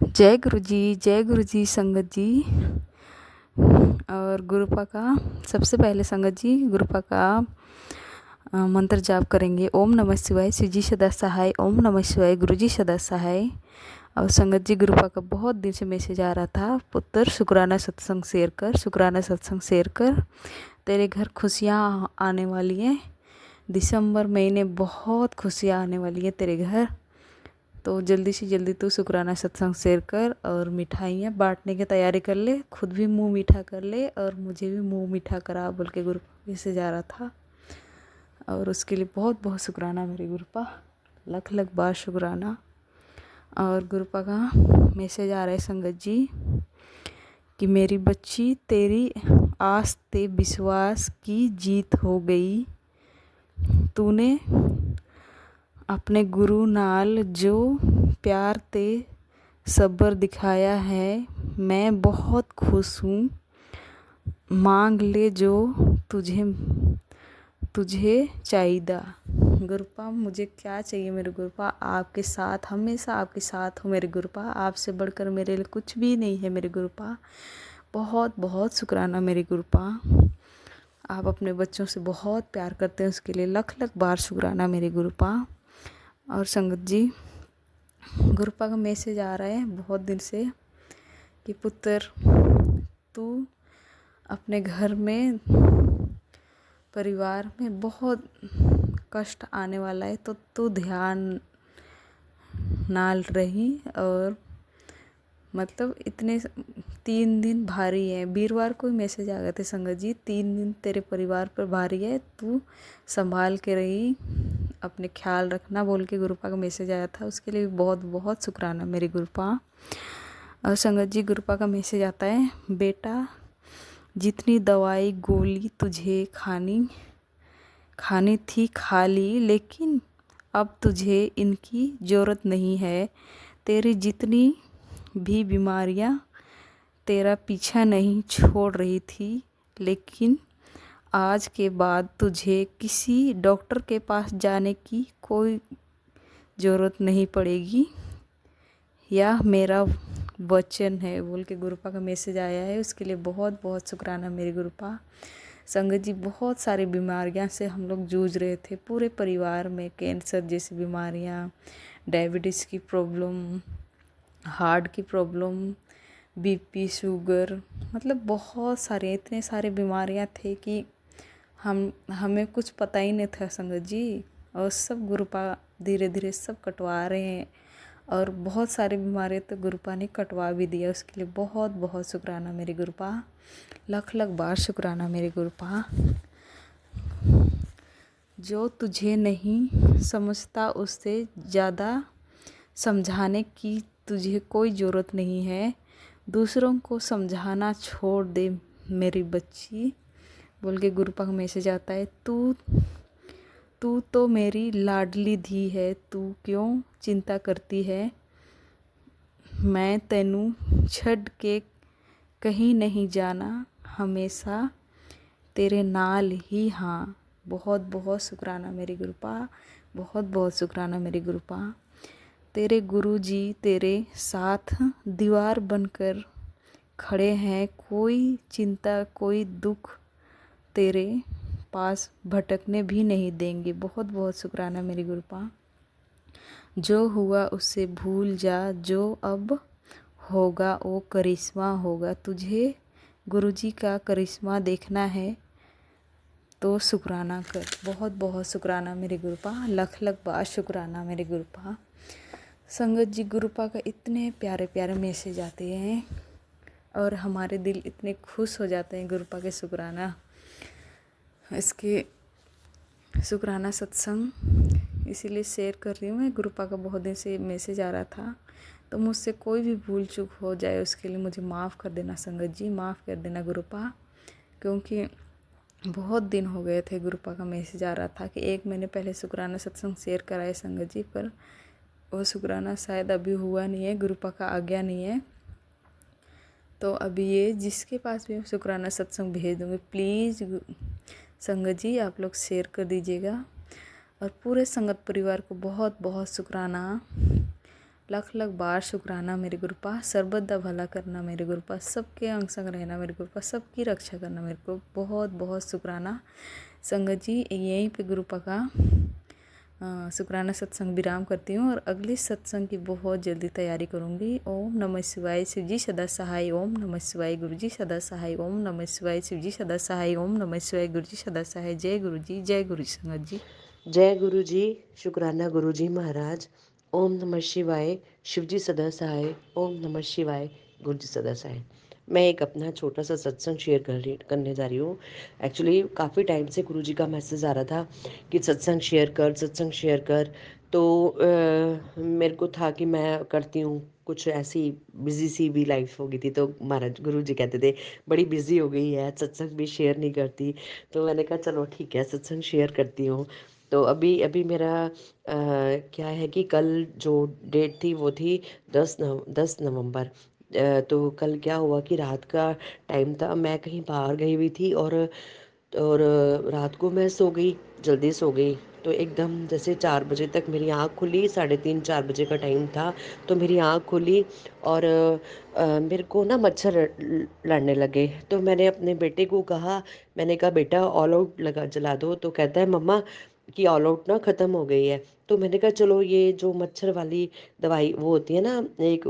जय गुरु जी संगत जी। और गुरुपा का सबसे पहले संगत जी गुरुपा का मंत्र जाप करेंगे। ओम नमः शिवाय, शिव जी सदा सहाय। ओम नमः शिवाय, गुरु जी सदा सहाय। और संगत जी गुरुपा का बहुत दिन से मैसेज आ रहा था, पुत्र शुक्राना सत्संग शेयर कर, शुक्राना सत्संग शेयर कर, तेरे घर खुशियाँ आने वाली हैं। दिसंबर महीने बहुत खुशियाँ आने वाली है तेरे घर, तो जल्दी से जल्दी तू शुक्राना सत्संग शेयर कर और मिठाइयाँ बांटने की तैयारी कर ले, खुद भी मुंह मीठा कर ले और मुझे भी मुंह मीठा करा बोल के गुरुपा से जा रहा था। और उसके लिए बहुत बहुत शुक्राना मेरे गुरुपा, लख लख बार शुक्राना। और गुरुपा का मैसेज आ रहा है संगत जी कि मेरी बच्ची तेरी आस ते विश्वास की जीत हो गई। तूने अपने गुरु नाल जो प्यार ते सब्र दिखाया है, मैं बहुत खुश हूँ। मांग ले जो तुझे चाहिदा। गुरुपा मुझे क्या चाहिए मेरे गुरुपा, आपके साथ, हमेशा आपके साथ हो मेरे गुरुपा। आपसे बढ़कर मेरे लिए कुछ भी नहीं है मेरे गुरुपा। बहुत बहुत शुक्राना मेरे गुरुपा। आप अपने बच्चों से बहुत प्यार करते हैं, उसके लिए लख लख बार शुक्राना मेरे गुरुपा। और संगत जी गुरुपा का मैसेज आ रहा है बहुत दिन से कि पुत्र तू अपने घर में परिवार में बहुत कष्ट आने वाला है, तो तू ध्यान नाल रही। और मतलब इतने 3 दिन भारी है, वीरवार को ही मैसेज आ गए थे संगत जी, 3 दिन तेरे परिवार पर भारी है, तू संभाल के रही, अपने ख्याल रखना बोल के गुरुपा का मैसेज आया था। उसके लिए बहुत बहुत शुक्राना मेरे गुरुपा। और संगत जी गुरुपा का मैसेज आता है, बेटा जितनी दवाई गोली तुझे खानी थी खा ली, लेकिन अब तुझे इनकी ज़रूरत नहीं है। तेरी जितनी भी बीमारियां तेरा पीछा नहीं छोड़ रही थी, लेकिन आज के बाद तुझे किसी डॉक्टर के पास जाने की कोई ज़रूरत नहीं पड़ेगी, यह मेरा वचन है बोल के गुरुपा का मैसेज आया है। उसके लिए बहुत बहुत शुक्राना मेरे गुरुपा। संगत जी बहुत सारी बीमारियां से हम लोग जूझ रहे थे पूरे परिवार में, कैंसर जैसी बीमारियां, डायबिटीज़ की प्रॉब्लम, हार्ट की प्रॉब्लम, बीपी, शुगर, मतलब बहुत सारे इतने सारे बीमारियां थे कि हमें कुछ पता ही नहीं था संगत जी। और सब गुरुपा धीरे धीरे सब कटवा रहे हैं, और बहुत सारी बीमारियां तो गुरुपा ने कटवा भी दिया। उसके लिए बहुत बहुत शुक्राना मेरे गुरुपा, लख लख बार शुक्राना मेरे गुरुपा। जो तुझे नहीं समझता उससे ज़्यादा समझाने की तुझे कोई ज़रूरत नहीं है। दूसरों को समझाना छोड़ दे मेरी बच्ची बोल के गुरुपा का मैसेज आता है। तू तो मेरी लाडली धी है, तू क्यों चिंता करती है। मैं तेनू छड़ के कहीं नहीं जाना, हमेशा तेरे नाल ही। हाँ, बहुत बहुत शुक्राना मेरे गुरुपा, बहुत बहुत शुक्राना मेरे गुरुपा। तेरे गुरु जी तेरे साथ दीवार बनकर खड़े हैं, कोई चिंता कोई दुख तेरे पास भटकने भी नहीं देंगे। बहुत बहुत शुक्राना मेरे गुरुपा। जो हुआ उससे भूल जा, जो अब होगा वो करिश्मा होगा। तुझे गुरुजी का करिश्मा देखना है तो शुक्राना कर। बहुत बहुत शुक्राना मेरे गुरुपा, लख लख बार शुक्राना मेरे गुरुपा। संगत जी गुरुपा का इतने प्यारे प्यारे मैसेज आते हैं और हमारे दिल इतने खुश हो जाते हैं गुरुपा के शुक्राना, इसके शुक्राना सत्संग इसीलिए शेयर कर रही हूँ मैं। गुरुपा का बहुत दिन से मैसेज आ रहा था, तो मुझसे कोई भी भूल चूक हो जाए उसके लिए मुझे माफ़ कर देना संगत जी, माफ़ कर देना गुरुपा। क्योंकि बहुत दिन हो गए थे गुरुपा का मैसेज आ रहा था कि 1 महीने पहले शुक्राना सत्संग शेयर कराए संगत जी, पर वो शुक्राना शायद अभी हुआ नहीं है, गुरुपा का आज्ञा नहीं है। तो अभी ये जिसके पास भी शुक्राना सत्संग भेज दूँगी, प्लीज़ संगत जी आप लोग शेयर कर दीजिएगा। और पूरे संगत परिवार को बहुत बहुत शुक्राना। लख लख बार शुक्राना मेरे गुरुपा, सर्बत दा भला करना मेरे गुरुपा, सबके अंग संग रहना मेरे गुरुपा, सबकी रक्षा करना मेरे को। बहुत बहुत शुक्राना संगत जी। यहीं पे गुरुपा का शुक्राना सत्संग विराम करती हूँ और अगली सत्संग की बहुत जल्दी तैयारी करूँगी। ओम नमः शिवाय, शिव जी सदा सहाय। ओम नमः शिवाय, गुरु जी सदा सहाय। ओम नमः शिवाय, शिव जी सदा सहाय। ओम नमः शिवाय, गुरु जी सदा सहाय। जय गुरु जी, जय गुरु जी संगत जी। जय गुरु जी। शुक्राना गुरु जी महाराज। ओम नमः शिवाय, शिव जी सदा सहाय। ओम नमः शिवाय, गुरु जी सदा सहाय। मैं एक अपना छोटा सा सत्संग शेयर करने जा रही हूँ। एक्चुअली काफ़ी टाइम से गुरु जी का मैसेज आ रहा था कि सत्संग शेयर कर, सत्संग शेयर कर। तो मेरे को था कि मैं करती हूँ। कुछ ऐसी बिजी सी भी लाइफ हो गई थी, तो महाराज गुरु जी कहते थे बड़ी बिजी हो गई है, सत्संग भी शेयर नहीं करती। तो मैंने कहा चलो ठीक है, सत्संग शेयर करती हूँ। तो अभी अभी मेरा क्या है कि कल जो डेट थी वो थी 10 नवंबर। तो कल क्या हुआ कि रात का टाइम था, मैं कहीं बाहर गई हुई थी और रात को मैं सो गई, जल्दी सो गई। तो एकदम जैसे 4 बजे तक मेरी आँख खुली, 3:30-4 बजे का टाइम था। तो मेरी आँख खुली और मेरे को ना मच्छर लड़ने लगे। तो मैंने अपने बेटे को कहा, मैंने कहा बेटा ऑल आउट लगा जला दो। तो कहता है मम्मा कि ऑल आउट ना ख़त्म हो गई है। तो मैंने कहा चलो ये जो मच्छर वाली दवाई वो होती है ना, एक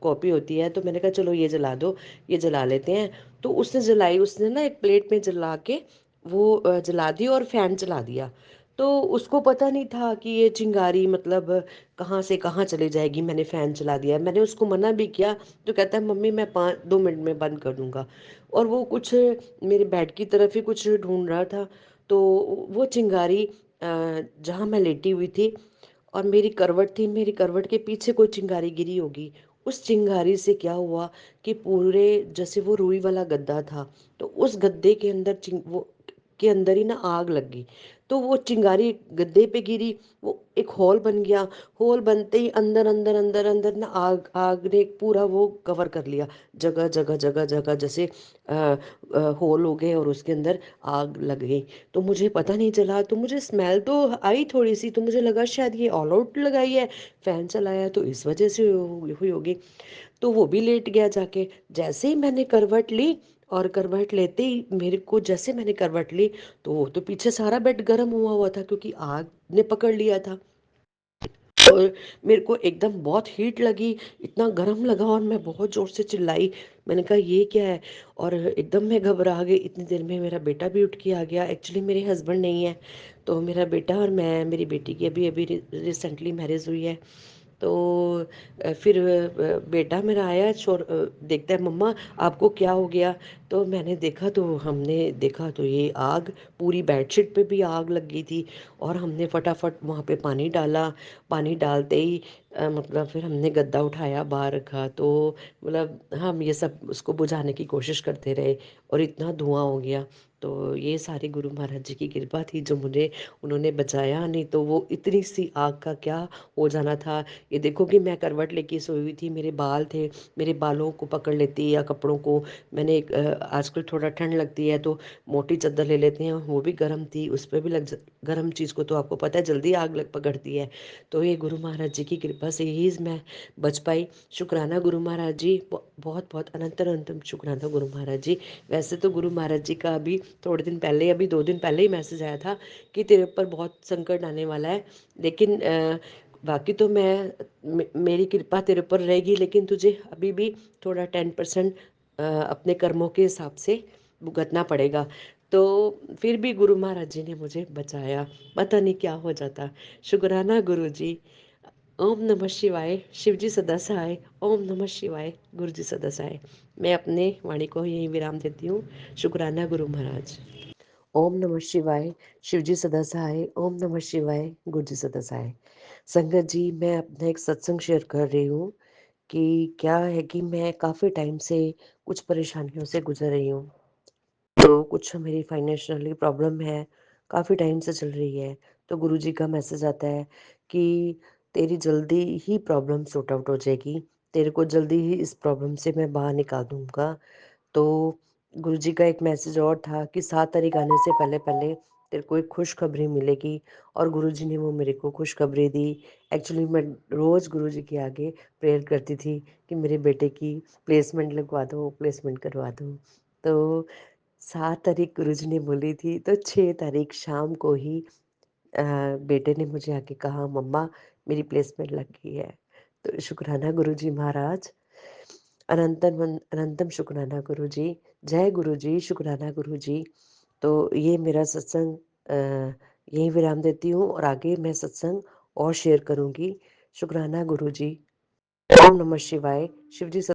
कॉपी होती है, तो मैंने कहा चलो ये जला दो, ये जला लेते हैं। तो उसने जलाई, उसने ना एक प्लेट में जला के वो जला दी और फैन चला दिया। तो उसको पता नहीं था कि ये चिंगारी मतलब कहाँ से कहाँ चली जाएगी। मैंने फ़ैन चला दिया, मैंने उसको मना भी किया। तो कहता है मम्मी मैं 2 मिनट में बंद कर दूंगा। और वो कुछ मेरे बेड की तरफ ही कुछ ढूंढ रहा था। तो वो चिंगारी जहाँ मैं लेटी हुई थी और मेरी करवट थी, मेरी करवट के पीछे कोई चिंगारी गिरी होगी। उस चिंगारी से क्या हुआ कि पूरे जैसे वो रुई वाला गद्दा था, तो उस गद्दे के अंदर वो के अंदर ही ना आग लग गई। तो वो चिंगारी गद्दे पे गिरी, वो एक होल बन गया। होल बनते ही अंदर अंदर अंदर अंदर ना आग आग ने पूरा वो कवर कर लिया। जगह जगह जगह जगह जैसे होल हो गए और उसके अंदर आग लग गई। तो मुझे पता नहीं चला, तो मुझे स्मेल तो आई थोड़ी सी, तो मुझे लगा शायद ये ऑल आउट लगाई है, फैन चलाया है, तो इस वजह से हुई होगी। तो वो भी लेट गया जाके। जैसे ही मैंने करवट ली और करवट लेते ही मेरे को, जैसे मैंने करवट ली तो वो तो पीछे सारा बेड गर्म हुआ हुआ था क्योंकि आग ने पकड़ लिया था। और मेरे को एकदम बहुत हीट लगी, इतना गर्म लगा और मैं बहुत ज़ोर से चिल्लाई। मैंने कहा ये क्या है। और एकदम मैं घबरा गई। इतनी देर में मेरा बेटा भी उठ के आ गया। एक्चुअली मेरे हस्बैंड नहीं है, तो मेरा बेटा और मैं, मेरी बेटी की अभी अभी रिसेंटली मैरिज हुई है। तो फिर बेटा मेरा आया, देखता है मम्मा आपको क्या हो गया। तो मैंने देखा, तो हमने देखा तो ये आग पूरी बेडशीट पे भी आग लग गई थी। और हमने फटाफट वहाँ पे पानी डाला। पानी डालते ही मतलब फिर हमने गद्दा उठाया, बाहर रखा। तो मतलब हम ये सब उसको बुझाने की कोशिश करते रहे और इतना धुआं हो गया। तो ये सारी गुरु महाराज जी की कृपा थी जो मुझे उन्होंने बचाया, नहीं तो वो इतनी सी आग का क्या हो जाना था। ये देखो कि मैं करवट लेके सोई हुई थी, मेरे बाल थे, मेरे बालों को पकड़ लेती या कपड़ों को। मैंने आजकल थोड़ा ठंड लगती है तो मोटी चादर ले लेते हैं, वो भी गर्म थी, उस पर भी गर्म चीज़ को तो आपको पता है जल्दी आग लग पकड़ती है। तो ये गुरु महाराज जी की कृपा से ही मैं बच पाई। शुक्राना गुरु महाराज जी, बहुत बहुत अनंत अनंतम शुक्राना गुरु महाराज जी। वैसे तो गुरु महाराज जी का अभी थोड़े दिन पहले, अभी 2 दिन पहले ही मैसेज आया था कि तेरे ऊपर बहुत संकट आने वाला है। लेकिन बाकी तो मेरी कृपा तेरे ऊपर रहेगी, लेकिन तुझे अभी भी थोड़ा 10% अपने कर्मों के हिसाब से भुगतना पड़ेगा। तो फिर भी गुरु महाराज जी ने मुझे बचाया, पता नहीं क्या हो जाता। शुक्राना गुरु जी। ओम नमः शिवाय, शिव जी सदा सहाय। ओम नमः शिवाय, गुरु जी सदा सहाय। मैं अपने वाणी को यहीं विराम देती हूँ। शुक्राना गुरु महाराज। ओम नमः शिवाय, शिव जी सदा सहाय। ओम नमः शिवाय, गुरु जी सदा सहाय। संगत जी, मैं अपना एक सत्संग शेयर कर रही हूँ कि क्या है कि मैं काफ़ी टाइम से कुछ परेशानियों से गुजर रही हूँ। तो कुछ मेरी फाइनेंशियली प्रॉब्लम है, काफ़ी टाइम से चल रही है। तो गुरुजी का मैसेज आता है कि तेरी जल्दी ही प्रॉब्लम सॉर्ट आउट हो जाएगी, तेरे को जल्दी ही इस प्रॉब्लम से मैं बाहर निकाल दूँगा। तो गुरुजी का एक मैसेज और था कि 7 तारीख आने से पहले-पहले तेरे को एक खुशखबरी मिलेगी। और गुरुजी ने वो मेरे को खुशखबरी दी। एक्चुअली मैं रोज़ गुरुजी के आगे प्रेयर करती थी कि मेरे बेटे की प्लेसमेंट लगवा दो, प्लेसमेंट करवा दो। तो 7 तारीख गुरुजी ने बोली थी, तो 6 तारीख शाम को ही बेटे ने मुझे आके कहा, मम्मा मेरी प्लेसमेंट लग गई है। तो शुक्राना गुरुजी महाराज, अनंतम शुक्राना गुरुजी। जय गुरुजी, शुक्राना गुरुजी। तो ये मेरा सत्संग यहीं विराम देती हूँ और आगे मैं सत्संग और शेयर करूँगी। शुक्राना गुरुजी। ओम नमः शिवाय। शिव जी